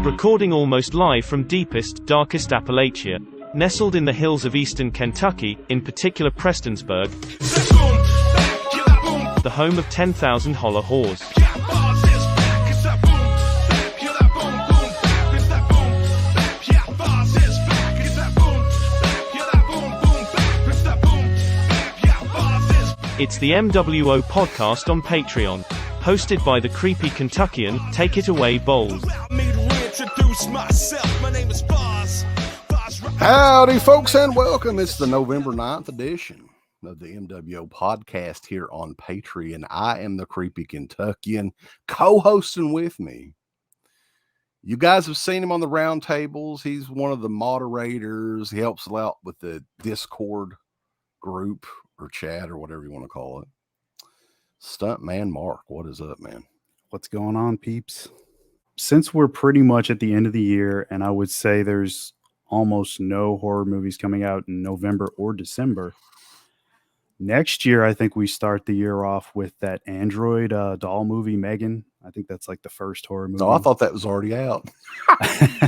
Recording almost live from deepest, darkest Appalachia. Nestled in the hills of eastern Kentucky, in particular Prestonsburg, the home of 10,000 holler whores. It's the MWO podcast on Patreon. Hosted by the creepy Kentuckian, take it away, Bowles. Howdy, folks, and welcome. It's the November 9th edition of the MWO podcast here on Patreon. I am the creepy Kentuckian, co-hosting with me. You guys have seen him on the round tables. He's one of the moderators. He helps out with the Discord group or chat or whatever you want to call it. Stuntman Mark, what is up, man? What's going on, peeps? Since we're pretty much at the end of the year, and I would say there's almost no horror movies coming out in November or December, next year I think we start the year off with that Android doll movie, Megan. I think that's like the first horror movie. No, I thought that was already out.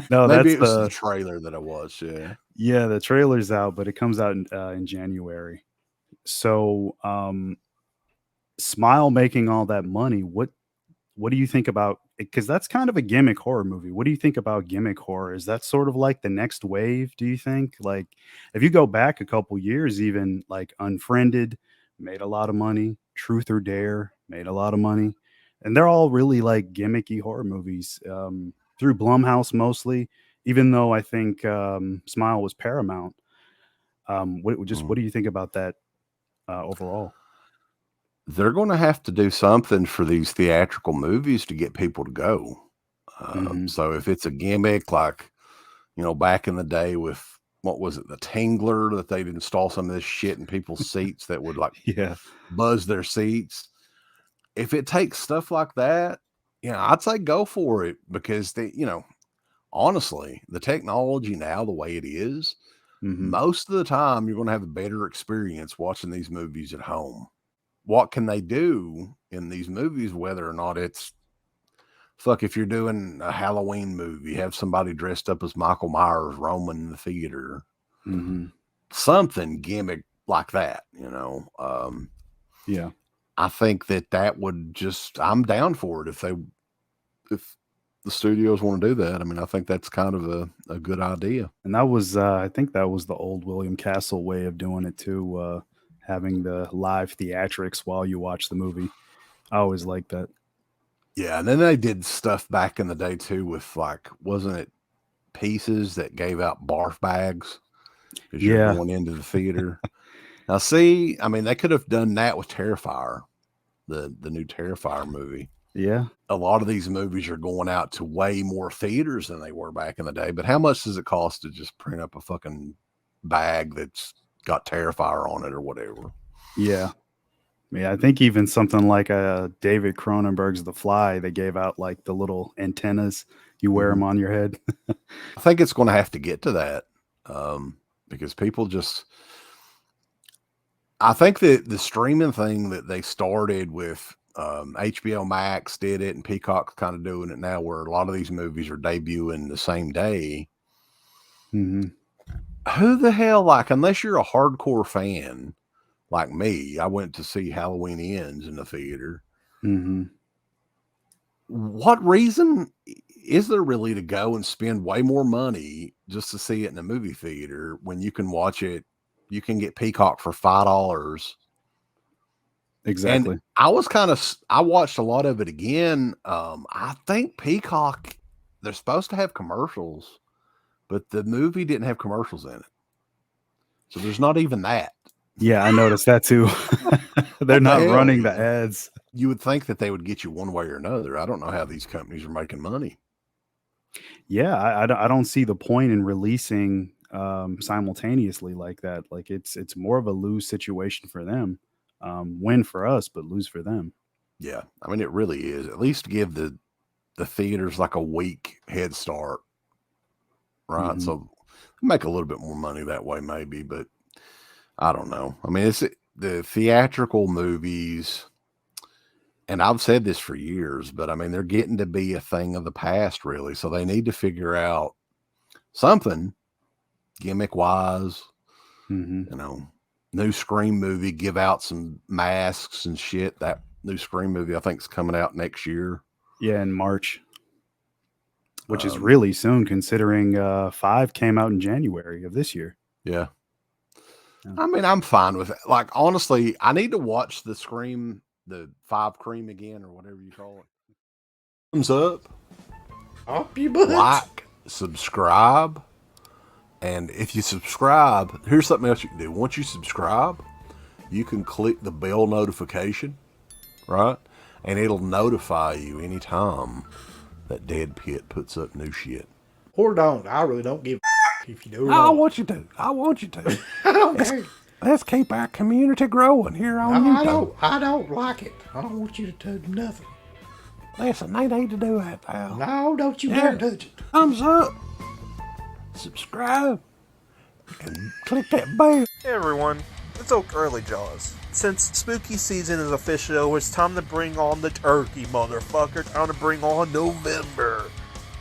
No, maybe that's it was the trailer that I watched. Yeah, the trailer's out, but it comes out in January. So, Smile making all that money, what do you think about it? Because that's kind of a gimmick horror movie. What do you think about gimmick horror? Is that sort of like the next wave, do you think? Like, if you go back a couple years, even like Unfriended made a lot of money, Truth or Dare made a lot of money, and they're all really like gimmicky horror movies through Blumhouse mostly, even though I think Smile was Paramount. What do you think about that overall? They're going to have to do something for these theatrical movies to get people to go. So if it's a gimmick, like, back in the day with, what was it, the Tingler, that they'd install some of this shit in people's seats that would buzz their seats. If it takes stuff like that, I'd say go for it, because honestly, the technology now, the way it is, most of the time you're going to have a better experience watching these movies at home. What can they do in these movies, whether or not it's, if you're doing a Halloween movie, have somebody dressed up as Michael Myers roaming in the theater, something gimmick like that, I think that would I'm down for it if the studios want to do that. I mean, I think that's kind of a good idea. And that was, I think that was the old William Castle way of doing it too. Having the live theatrics while you watch the movie. I always liked that. Yeah, and then they did stuff back in the day too with, like, wasn't it Pieces that gave out barf bags as you're going into the theater? Now, see, I mean, they could have done that with Terrifier, the new Terrifier movie. Yeah. A lot of these movies are going out to way more theaters than they were back in the day, but how much does it cost to just print up a fucking bag that's got Terrifier on it or whatever? Yeah, I think even something like David Cronenberg's The Fly, they gave out like the little antennas, you wear them on your head. I think it's going to have to get to that, because people I think that the streaming thing that they started with, HBO Max did it, and Peacock's kind of doing it now, where a lot of these movies are debuting the same day. Who the hell, unless you're a hardcore fan like me, I went to see Halloween Ends in the theater. What reason is there really to go and spend way more money just to see it in a movie theater when you can watch it? You can get Peacock for $5. Exactly. And I watched a lot of it again. I think Peacock, they're supposed to have commercials, but the movie didn't have commercials in it. So there's not even that. Yeah, I noticed that too. They're not running the ads. You would think that they would get you one way or another. I don't know how these companies are making money. Yeah, I don't see the point in releasing simultaneously like that. Like it's more of a lose situation for them. Win for us, but lose for them. Yeah, I mean, it really is. At least give the theaters like a week head start, right? So make a little bit more money that way, maybe, but I don't know. I mean, it's the theatrical movies. and I've said this for years, but I mean, they're getting to be a thing of the past, really. So they need to figure out something gimmick wise, you know, new Scream movie, give out some masks and shit. That new Scream movie, I think, is coming out next year. Yeah, in March, which is really soon considering 5 came out in January of this year. Yeah. I mean, I'm fine with it. Like, honestly, I need to watch the Scream, the 5 Cream again, or whatever you call it. Thumbs up. You butt. Like, subscribe. And if you subscribe, here's something else you can do. Once you subscribe, you can click the bell notification, right? And it'll notify you anytime that Dead Pit puts up new shit. Or don't. I really don't give a if you do or I don't. want you to. I want you to. I don't care. Let's keep our community growing here on YouTube. I don't like it. I don't want you to touch nothing. Listen, they need to do that, pal. No, don't you dare touch it. Thumbs up. Subscribe. And click that bell. Hey everyone, it's Oak Early Jaws. Since spooky season is officially over, it's time to bring on the turkey, motherfucker. Time to bring on November.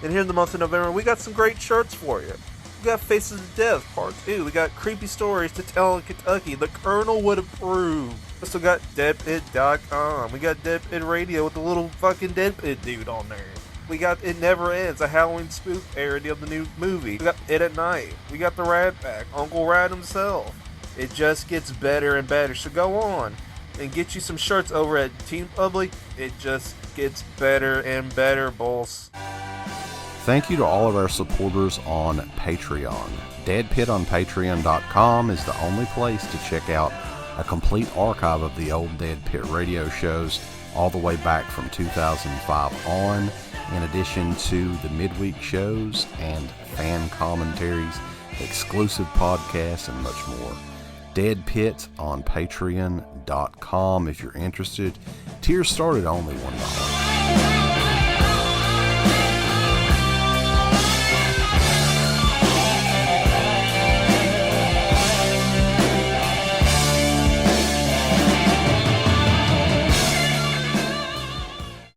And here in the month of November, we got some great shirts for you. We got Faces of Death Part 2. We got Creepy Stories to Tell in Kentucky. The Colonel Would Approve. We also got DEADPIT.com. We got DEADPIT Radio with the little fucking DEADPIT dude on there. We got It Never Ends, a Halloween spook parody of the new movie. We got It at Night. We got the Rat Pack, Uncle Rat himself. It just gets better and better. So go on and get you some shirts over at Team Public. It just gets better and better, boss. Thank you to all of our supporters on Patreon. DeadPit on Patreon.com is the only place to check out a complete archive of the old Dead Pit radio shows all the way back from 2005 on, in addition to the midweek shows and fan commentaries, exclusive podcasts, and much more. Dead Pit on Patreon.com if you're interested. Tiers start at only $1.